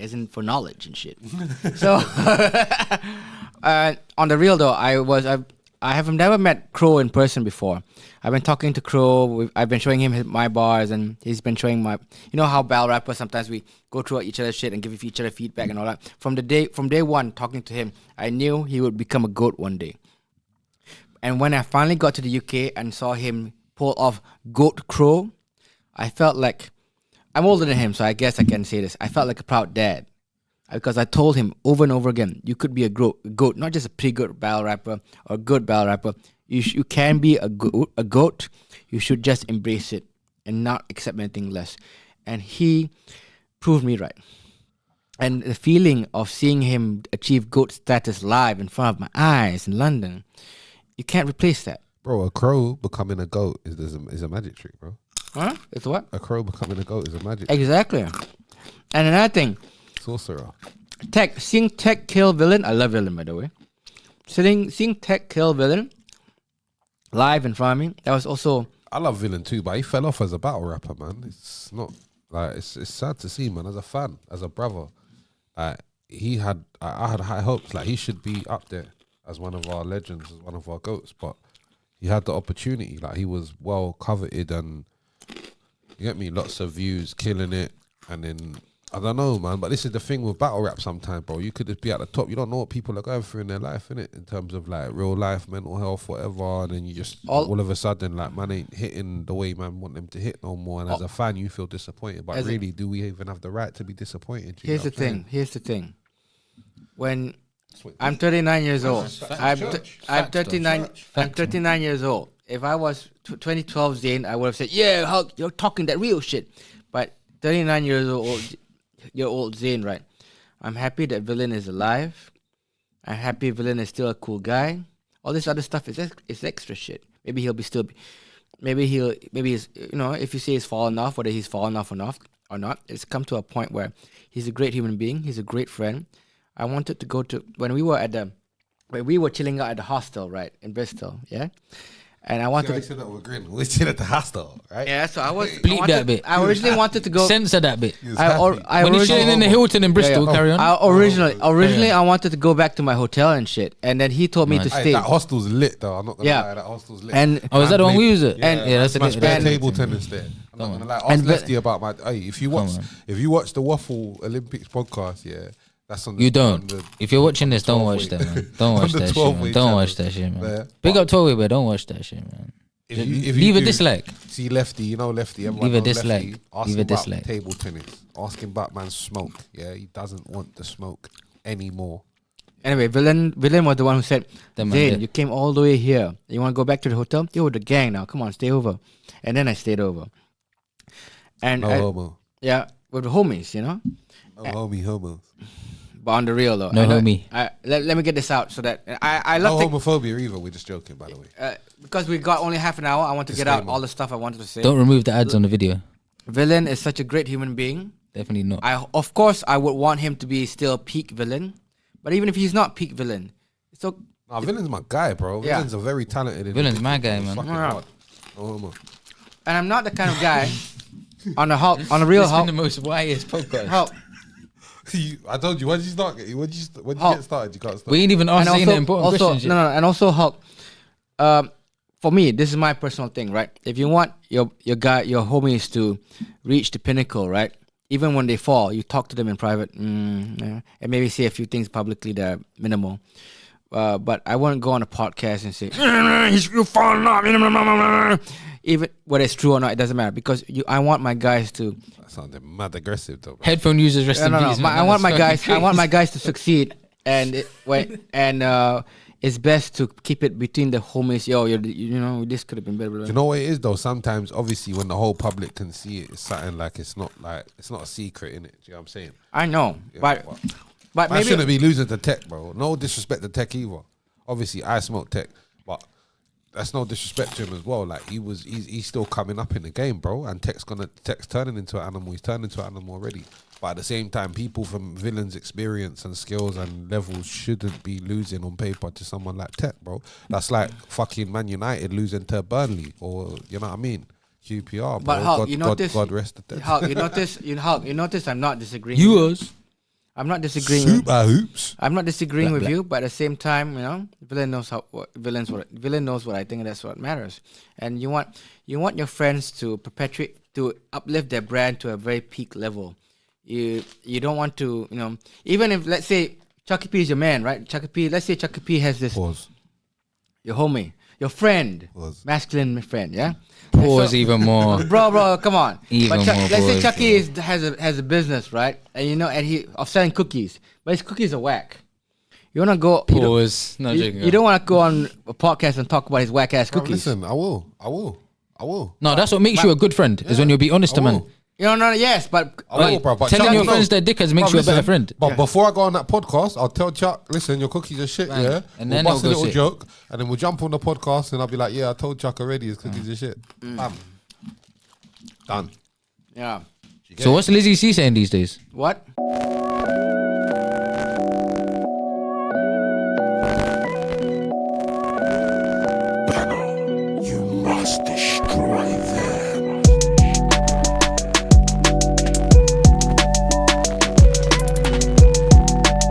isn't for knowledge and shit. So, on the real though, I have never met Crow in person before. I've been talking to Crow. I've been showing him my bars, and he's been showing my. You know how battle rappers sometimes we go through each other's shit and give each other feedback and all that. From day one, talking to him, I knew he would become a GOAT one day. And when I finally got to the UK and saw him pull off GOAT Crow, I felt like I'm older than him, so I guess I can say this. I felt like a proud dad. Because I told him over and over again, you could be a GOAT, not just a pretty good battle rapper or a good battle rapper. You can be a GOAT. You should just embrace it and not accept anything less. And he proved me right. And the feeling of seeing him achieve GOAT status live in front of my eyes in London, you can't replace that. Bro, a crow becoming a GOAT is a magic trick, bro. Huh? It's what? A crow becoming a GOAT is a magic Exactly. And another thing. Sorcerer. Seeing Tech kill Villun. I love Villun, by the way. Seeing Tech kill Villun live in front of me. That was also. I love Villun too, but he fell off as a battle rapper, man. It's not like it's sad to see, man. As a fan, as a brother, I had high hopes. Like he should be up there as one of our legends, as one of our GOATs. But he had the opportunity. Like he was well coveted, and you get me, lots of views, killing it, and then. I don't know, man, but this is the thing with battle rap sometimes, bro. You could just be at the top. You don't know what people are going through in their life, innit? In terms of, like, real life, mental health, whatever. And then you just, all of a sudden, like, man ain't hitting the way man want them to hit no more. And as a fan, you feel disappointed. But really, do we even have the right to be disappointed? Here's the thing. When I'm 39 years old. I'm 39 years old. If I was 2012 Zain, I would have said, yeah, Hulk, you're talking that real shit. But 39 years old... Your old Zain, right? I'm happy that Villun is alive. I'm happy Villun is still a cool guy. All this other stuff is extra shit. Maybe he's, you know, if you say he's fallen off, whether he's fallen off or not, it's come to a point where he's a great human being. He's a great friend. I wanted to go to, when we were chilling out at the hostel, right, in Bristol, yeah? And I wanted to. We're still at the hostel, right? Yeah, so I was. Bleep that bit. I originally wanted to go. Censor that bit. When you're chilling in the Hilton in Bristol, carry on. Originally, I wanted to go back to my hotel and shit, and then he told me to stay. That hostel's lit, though. I'm not gonna lie. That hostel's lit. And is that the one we use it? Yeah, that's a good table tennis there. I'm not gonna lie. Ask Lefty about my. Hey, if you watch the Waffle Olympics podcast, yeah. That's on the, you don't. If you're watching this, don't watch that, man. Don't watch that shit, man. Don't watch that shit, man. Big up 12-way, but don't watch that shit, man. Leave a dislike. See Lefty, you know Lefty. Leave a dislike. Leave a dislike. Table tennis. Ask him about man's smoke. Yeah, he doesn't want the smoke anymore. Anyway, Villun was the one who said, Zain, you came all the way here. You want to go back to the hotel? You're with the gang now. Come on, stay over. And then I stayed over. And no homo. Yeah, with the homies, you know. No homos. But on the real though, no homie. Let me get this out so that I love no homophobia either. We're just joking, by the way. Because we got only half an hour, I want to get out all the stuff I wanted to say. Don't remove the ads on the video. Villun is such a great human being. Definitely not. Of course, I would want him to be still peak Villun, but even if he's not peak Villun, Villun's my guy, bro. Yeah. Villun's a very talented. Villun's my guy, man. No homo. And I'm not the kind of guy on a real Hulk. It's been the most wildest podcast. Hulk. I told you, when you get started, you can't start. We ain't even asked any important questions. No, and also Hulk. For me, this is my personal thing, right? If you want your homies to reach the pinnacle, right? Even when they fall, you talk to them in private, and maybe say a few things publicly that are minimal. But I wouldn't go on a podcast and say you falling off. Even whether it's true or not, it doesn't matter because I want my guys to. That sounded mad aggressive, though. Bro. Headphone users, rest in peace. I want my guys to succeed, and it's best to keep it between the homies. Yo, you know, this could have been better. You know what it is though? Sometimes, obviously, when the whole public can see it, it's something like it's not a secret in it. Do you know what I'm saying? I know, yeah, but maybe I shouldn't be losing to Tech, bro. No disrespect to Tech either. Obviously, I smoke Tech, but that's no disrespect to him as well. Like he's still coming up in the game, bro. And Tech's turning into an animal. He's turned into an animal already. But at the same time, people from Villun's experience and skills and levels shouldn't be losing on paper to someone like Tech, bro. That's like fucking Man United losing to Burnley, or you know what I mean? QPR, bro. But Hulk, God rest the dead. Hulk, you notice I'm not disagreeing. You was. I'm not disagreeing. Super hoops. I'm not disagreeing with you, but at the same time, Villain knows Villain knows what I think. That's what matters. And you want your friends to perpetuate, to uplift their brand to a very peak level. You don't want to, even if, let's say, Chucky P is your man, right? Let's say Chucky P has this. Pause. Your homie, your friend, masculine friend, yeah. Pause even more. Bro, come on. Even more. Let's say Chucky has a business, right? And he of selling cookies, but his cookies are whack. You wanna go? Pause. You don't want to go on a podcast and talk about his whack ass cookies. Listen, I will. No, that's what makes you a good friend. Is when you'll be honest to man. Yes, but I will, bro. But telling Chuck, your friends they're dickheads makes you a better friend. But before I go on that podcast, I'll tell Chuck, listen, your cookies are shit, Right. yeah? And we'll then bust a he'll go little sit. joke, and then we'll jump on the podcast, and I'll be like, yeah, I told Chuck already his cookies are shit. Bam. Done. yeah. So what's Lizzie C saying these days? What? You must destroy them.